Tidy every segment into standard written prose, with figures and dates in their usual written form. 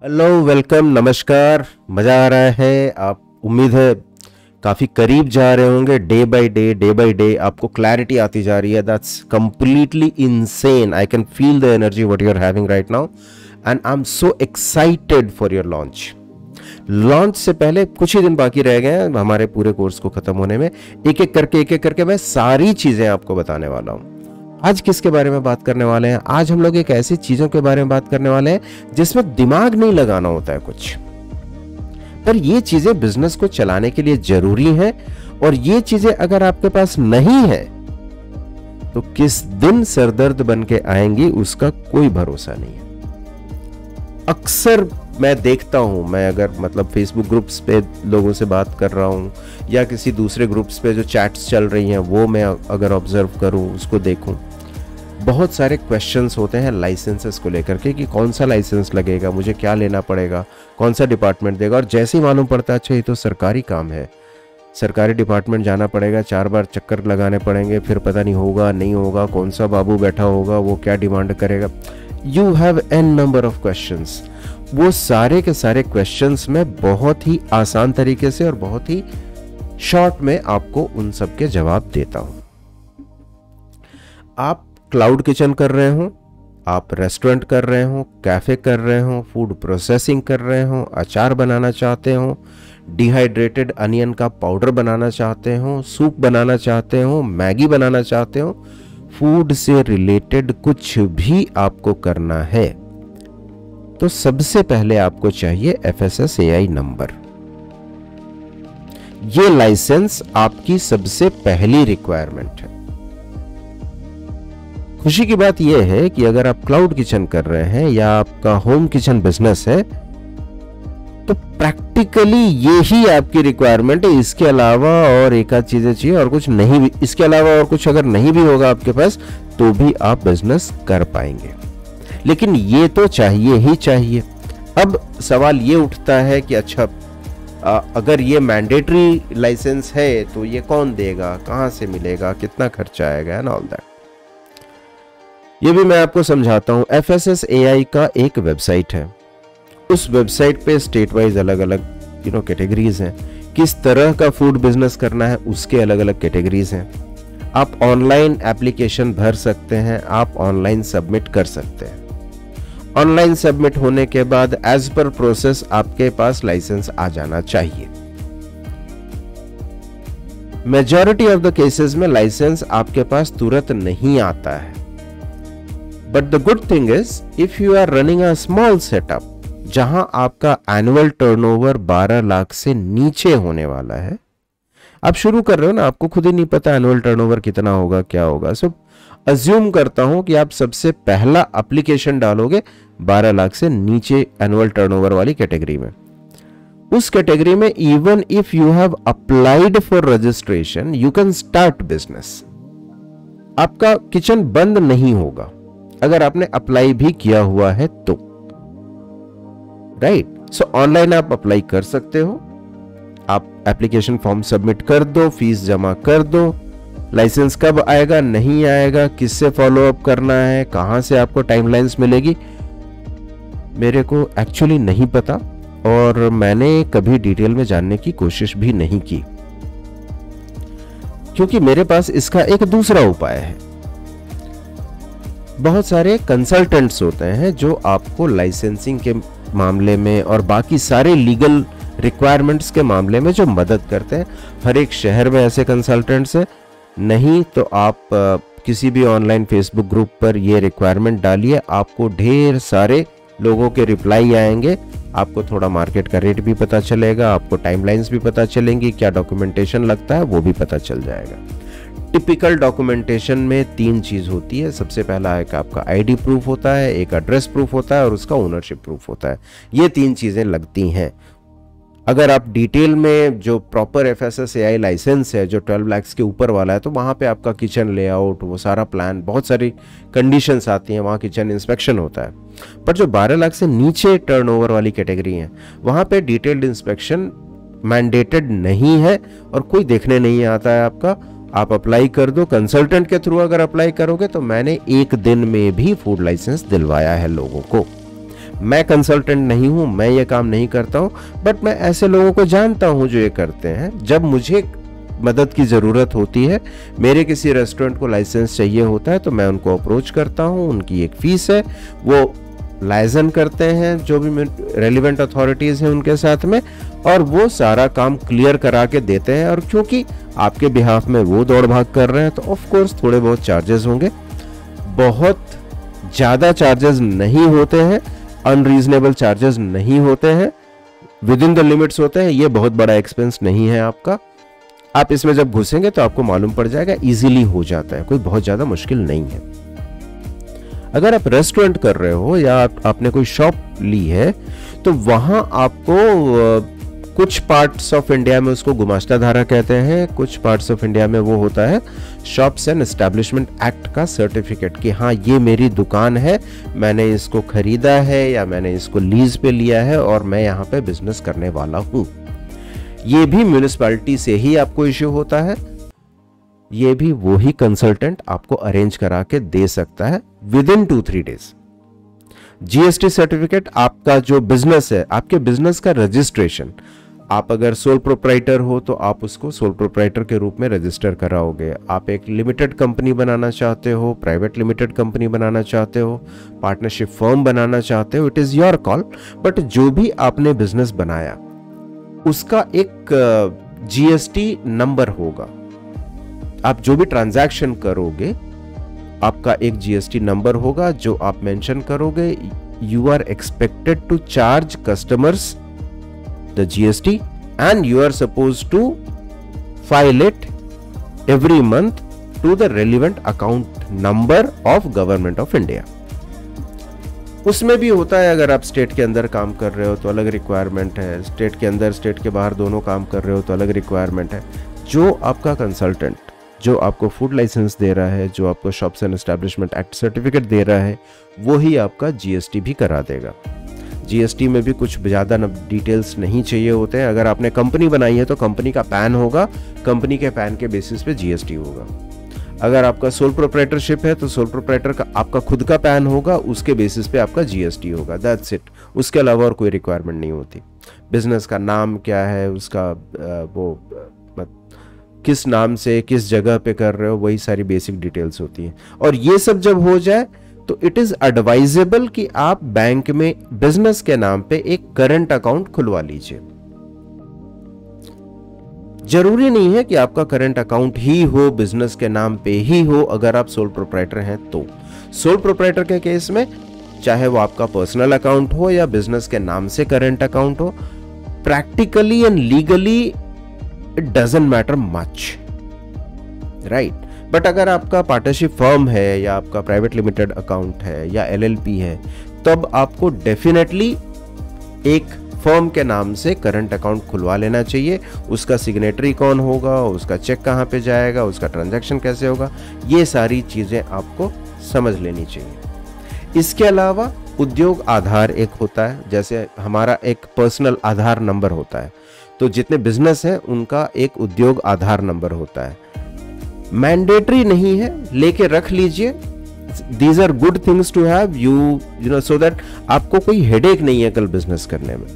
Hello, welcome, नमस्कार। मज़ा आ रहा है। आप उम्मीद है काफ़ी करीब जा रहे होंगे। डे बाय डे आपको क्लैरिटी आती जा रही है। That's completely insane. I can feel the energy what you are having right now and I am so excited for your launch से पहले कुछ ही दिन बाकी रह गए हैं हमारे पूरे कोर्स को ख़त्म होने में। एक एक करके मैं सारी चीज़ें आपको बताने वाला हूँ। आज किसके बारे में बात करने वाले हैं? आज हम लोग एक ऐसी चीजों के बारे में बात करने वाले हैं जिसमें दिमाग नहीं लगाना होता है कुछ, पर ये चीजें बिजनेस को चलाने के लिए जरूरी हैं। और ये चीजें अगर आपके पास नहीं है तो किस दिन सरदर्द बन के आएंगी उसका कोई भरोसा नहीं है। अक्सर मैं देखता हूं, मैं अगर फेसबुक ग्रुप्स पे लोगों से बात कर रहा हूं या किसी दूसरे ग्रुप्स पे जो चैट्स चल रही हैं वो मैं अगर ऑब्जर्व करूं, उसको देखूं, बहुत सारे क्वेश्चंस होते हैं लाइसेंसेस को लेकर के कि कौन सा लाइसेंस लगेगा, मुझे क्या लेना पड़ेगा, कौन सा डिपार्टमेंट देगा। और जैसे ही मालूम पड़ता है अच्छा ये तो सरकारी काम है, सरकारी डिपार्टमेंट जाना पड़ेगा, 4 बार चक्कर लगाने पड़ेंगे, फिर पता नहीं होगा नहीं होगा, कौन सा बाबू बैठा होगा, वो क्या डिमांड करेगा। You have an number of questions. वो सारे के सारे क्वेश्चंस में बहुत ही आसान तरीके से और बहुत ही शॉर्ट में आपको उन सब के जवाब देता हूं। आप क्लाउड किचन कर रहे हो, आप रेस्टोरेंट कर रहे हो, कैफे कर रहे हो, फूड प्रोसेसिंग कर रहे हो, अचार बनाना चाहते हो, डिहाइड्रेटेड अनियन का पाउडर बनाना चाहते हो, सूप बनाना चाहते हो, मैगी बनाना चाहते हो, फूड से रिलेटेड कुछ भी आपको करना है तो सबसे पहले आपको चाहिए FSSAI नंबर। ये लाइसेंस आपकी सबसे पहली रिक्वायरमेंट है। खुशी की बात यह है कि अगर आप क्लाउड किचन कर रहे हैं या आपका होम किचन बिजनेस है तो प्रैक्टिकली यही आपकी रिक्वायरमेंट है। इसके अलावा और एक आध चीजें चाहिए और कुछ नहीं भी, इसके अलावा और कुछ अगर नहीं भी होगा आपके पास तो भी आप बिजनेस कर पाएंगे, लेकिन ये तो चाहिए ही चाहिए। अब सवाल ये उठता है कि अच्छा अगर ये मैंडेटरी लाइसेंस है तो ये कौन देगा, कहां से मिलेगा, कितना खर्चा आएगा एंड ऑल दैट। ये भी मैं आपको समझाता हूं। FSSAI का एक वेबसाइट है, उस वेबसाइट पे स्टेट वाइज अलग अलग कैटेगरीज हैं। किस तरह का फूड बिजनेस करना है उसके अलग अलग कैटेगरीज हैं। आप ऑनलाइन एप्लीकेशन भर सकते हैं, आप ऑनलाइन सबमिट कर सकते हैं। ऑनलाइन सबमिट होने के बाद एज पर प्रोसेस आपके पास लाइसेंस आ जाना चाहिए। मेजॉरिटी ऑफ द केसेस में लाइसेंस आपके पास तुरंत नहीं आता है, but the good thing is if you are running a small setup जहां आपका एनुअल टर्नओवर 12 लाख से नीचे होने वाला है, आप शुरू कर रहे हो ना, आपको खुद ही नहीं पता एनुअल टर्नओवर कितना होगा, क्या होगा। सो अज्यूम करता हूं कि आप सबसे पहला एप्लीकेशन डालोगे 12 लाख से नीचे एनुअल टर्नओवर वाली कैटेगरी में। उस कैटेगरी में even if you have applied for registration you can start business. आपका किचन बंद नहीं होगा अगर आपने अप्लाई भी किया हुआ है तो, राइट। सो ऑनलाइन आप अप्लाई कर सकते हो, आप एप्लीकेशन फॉर्म सबमिट कर दो, फीस जमा कर दो। लाइसेंस कब आएगा, नहीं आएगा, किससे फॉलो अप करना है, कहां से आपको टाइमलाइंस मिलेगी, मेरे को एक्चुअली नहीं पता और मैंने कभी डिटेल में जानने की कोशिश भी नहीं की, क्योंकि मेरे पास इसका एक दूसरा उपाय है। बहुत सारे कंसल्टेंट्स होते हैं जो आपको लाइसेंसिंग के मामले में और बाकी सारे लीगल रिक्वायरमेंट्स के मामले में जो मदद करते हैं। हर एक शहर में ऐसे कंसल्टेंट्स हैं। नहीं तो आप किसी भी ऑनलाइन फेसबुक ग्रुप पर ये रिक्वायरमेंट डालिए, आपको ढेर सारे लोगों के रिप्लाई आएंगे, आपको थोड़ा मार्केट का रेट भी पता चलेगा, आपको टाइमलाइंस भी पता चलेंगी, क्या डॉक्यूमेंटेशन लगता है वो भी पता चल जाएगा। टिपिकल डॉक्यूमेंटेशन में 3 चीज होती है। सबसे पहला एक आपका ID प्रूफ होता है, एक एड्रेस प्रूफ होता है और उसका ओनरशिप प्रूफ होता है। ये 3 चीजें लगती हैं। अगर आप डिटेल में जो प्रॉपर FSSAI लाइसेंस है जो 12 लाख के ऊपर वाला है तो वहाँ पे आपका किचन लेआउट, वो सारा प्लान, बहुत सारी कंडीशंस आती हैं, वहाँ किचन इंस्पेक्शन होता है। पर जो 12 लाख से नीचे टर्नओवर वाली कैटेगरी है वहाँ पे डिटेल्ड इंस्पेक्शन मैंडेटेड नहीं है और कोई देखने नहीं आता है आपका। आप अप्लाई कर दो कंसल्टेंट के थ्रू। अगर अप्लाई करोगे तो मैंने 1 दिन में भी फूड लाइसेंस दिलवाया है लोगों को। मैं कंसल्टेंट नहीं हूं, मैं ये काम नहीं करता हूं, बट मैं ऐसे लोगों को जानता हूं जो ये करते हैं। जब मुझे मदद की ज़रूरत होती है, मेरे किसी रेस्टोरेंट को लाइसेंस चाहिए होता है, तो मैं उनको अप्रोच करता हूं, उनकी एक फ़ीस है, वो लाइजन करते हैं जो भी रेलिवेंट अथॉरिटीज़ हैं उनके साथ में, और वो सारा काम क्लियर करा के देते हैं। और क्योंकि आपके बिहाफ में वो दौड़ भाग कर रहे हैं, तो ऑफ कोर्स थोड़े बहुत चार्जेस होंगे, बहुत ज़्यादा चार्जेस नहीं होते हैं, अनरीजनेबल चार्जेस नहीं होते हैं, विद इन द लिमिट्स होते हैं। ये बहुत बड़ा एक्सपेंस नहीं है आपका। आप इसमें जब घुसेंगे तो आपको मालूम पड़ जाएगा, इजीली हो जाता है, कोई बहुत ज़्यादा मुश्किल नहीं है। अगर आप रेस्टोरेंट कर रहे हो या आपने कोई शॉप ली है, तो वहां आपको कुछ पार्ट्स ऑफ इंडिया में उसको गुमाश्ता धारा कहते हैं, कुछ पार्ट्स ऑफ इंडिया में वो होता है शॉप्स एंड एस्टैब्लिशमेंट एक्ट का सर्टिफिकेट, कि हाँ ये मेरी दुकान है, मैंने इसको खरीदा है या मैंने इसको लीज पे लिया है और मैं यहाँ पे बिजनेस करने वाला हूँ। ये भी म्यूनिसिपैलिटी से ही आपको इश्यू होता है, ये भी वही कंसल्टेंट आपको अरेंज करा के दे सकता है with in 2-3 days. GST certificate, आपका जो बिजनेस है, आपके बिजनेस का रजिस्ट्रेशन, आप अगर सोल प्रोप्राइटर हो तो आप उसको सोल प्रोप्राइटर के रूप में रजिस्टर कराओगे। आप एक लिमिटेड कंपनी बनाना चाहते हो, प्राइवेट लिमिटेड कंपनी बनाना चाहते हो, पार्टनरशिप फर्म बनाना चाहते हो, it is your call. But जो भी आपने बिजनेस बनाया उसका एक जीएसटी नंबर होगा। आप जो भी ट्रांजैक्शन करोगे आपका एक जीएसटी नंबर होगा जो आप मेंशन करोगे। You are expected to charge customers the GST and you are supposed to file it every month to the relevant account number of Government of India। उसमें भी होता है, अगर आप स्टेट के अंदर काम कर रहे हो तो अलग रिक्वायरमेंट है, स्टेट के अंदर स्टेट के बाहर दोनों काम कर रहे हो तो अलग रिक्वायरमेंट है। जो आपका कंसल्टेंट जो आपको फूड लाइसेंस दे रहा है, जो आपको shops and establishment act certificate दे रहा है, वो ही आपका जीएसटी भी करा देगा। जीएसटी में भी कुछ ज़्यादा डिटेल्स नहीं चाहिए होते हैं। अगर आपने कंपनी बनाई है तो कंपनी का पैन होगा, कंपनी के पैन के बेसिस पे जीएसटी होगा। अगर आपका सोल प्रोप्राइटरशिप है तो सोल प्रोप्राइटर का आपका खुद का पैन होगा, उसके बेसिस पे आपका जीएसटी होगा, दैट्स इट। उसके अलावा और कोई रिक्वायरमेंट नहीं होती। बिजनेस का नाम क्या है, उसका किस नाम से किस जगह पे कर रहे हो, वही सारी बेसिक डिटेल्स होती हैं। और ये सब जब हो जाए तो इट इज एडवाइजेबल कि आप बैंक में बिजनेस के नाम पे एक करंट अकाउंट खुलवा लीजिए। जरूरी नहीं है कि आपका करंट अकाउंट ही हो, बिजनेस के नाम पे ही हो। अगर आप सोल प्रोप्राइटर हैं तो सोल प्रोप्राइटर के केस में चाहे वो आपका पर्सनल अकाउंट हो या बिजनेस के नाम से करंट अकाउंट हो, practically and legally it doesn't matter much, right. But अगर आपका पार्टनरशिप फर्म है या आपका प्राइवेट लिमिटेड अकाउंट है या एलएलपी है, तब आपको डेफिनेटली एक फर्म के नाम से करंट अकाउंट खुलवा लेना चाहिए। उसका सिग्नेटरी कौन होगा, उसका चेक कहाँ पे जाएगा, उसका ट्रांजैक्शन कैसे होगा, ये सारी चीज़ें आपको समझ लेनी चाहिए। इसके अलावा उद्योग आधार एक होता है, जैसे हमारा एक पर्सनल आधार नंबर होता है, तो जितने बिजनेस हैं उनका एक उद्योग आधार नंबर होता है। मैंडेटरी नहीं है, लेके रख लीजिए। These are good things to have, you know, so that आपको कोई हेडेक नहीं है कल बिजनेस करने में।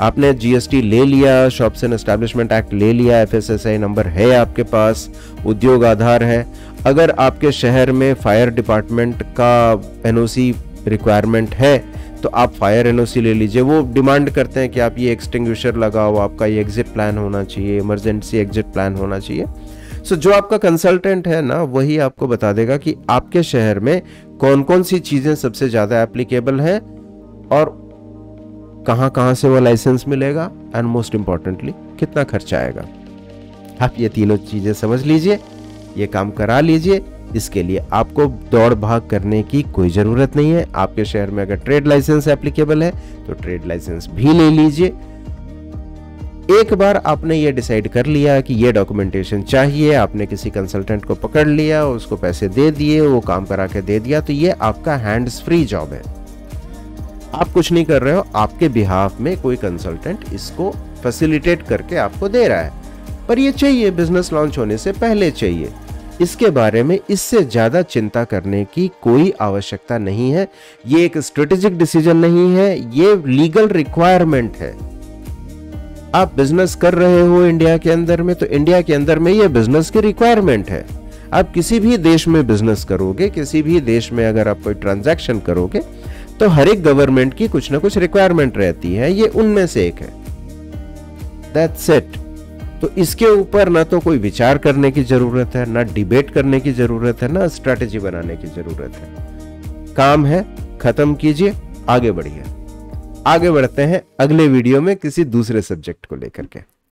आपने जीएसटी ले लिया, शॉप्स एंड एस्टैब्लिशमेंट एक्ट ले लिया, एफएसएसआई नंबर है आपके पास, उद्योग आधार है। अगर आपके शहर में फायर डिपार्टमेंट का एनओसी रिक्वायरमेंट है तो आप फायर एनओसी ले लीजिए। वो डिमांड करते हैं कि आप ये एक्सटिंग्विशर लगाओ, आपका ये एग्जिट प्लान होना चाहिए, इमरजेंसी एग्जिट प्लान होना चाहिए। सो जो आपका कंसल्टेंट है ना, वही आपको बता देगा कि आपके शहर में कौन कौन सी चीज़ें सबसे ज़्यादा एप्लीकेबल हैं और कहाँ कहाँ से वो लाइसेंस मिलेगा, एंड मोस्ट इम्पॉर्टेंटली कितना खर्चा आएगा। आप ये तीनों चीज़ें समझ लीजिए, ये काम करा लीजिए। इसके लिए आपको दौड़ भाग करने की कोई ज़रूरत नहीं है। आपके शहर में अगर ट्रेड लाइसेंस एप्लीकेबल है तो ट्रेड लाइसेंस भी ले लीजिए। एक बार आपने ये डिसाइड कर लिया कि ये डॉक्यूमेंटेशन चाहिए, आपने किसी कंसल्टेंट को पकड़ लिया, उसको पैसे दे दिए, वो काम करा के दे दिया, तो ये आपका हैंड्स फ्री जॉब है। आप कुछ नहीं कर रहे हो, आपके बिहाफ में कोई कंसल्टेंट इसको फैसिलिटेट करके आपको दे रहा है। पर ये चाहिए, बिजनेस लॉन्च होने से पहले चाहिए। इसके बारे में इससे ज़्यादा चिंता करने की कोई आवश्यकता नहीं है। ये एक स्ट्रेटेजिक डिसीजन नहीं है, ये लीगल रिक्वायरमेंट है। आप बिजनेस कर रहे हो इंडिया के अंदर में, तो इंडिया के अंदर में ये बिजनेस की रिक्वायरमेंट है। आप किसी भी देश में बिजनेस करोगे, किसी भी देश में अगर आप कोई ट्रांजैक्शन करोगे, तो हर एक गवर्नमेंट की कुछ ना कुछ रिक्वायरमेंट रहती है, ये उनमें से एक है। That's it. तो इसके ऊपर ना तो कोई विचार करने की जरूरत है, ना डिबेट करने की जरूरत है, ना स्ट्रैटेजी बनाने की जरूरत है। काम है, खत्म कीजिए, आगे बढ़िए। आगे बढ़ते हैं अगले वीडियो में किसी दूसरे सब्जेक्ट को लेकर के।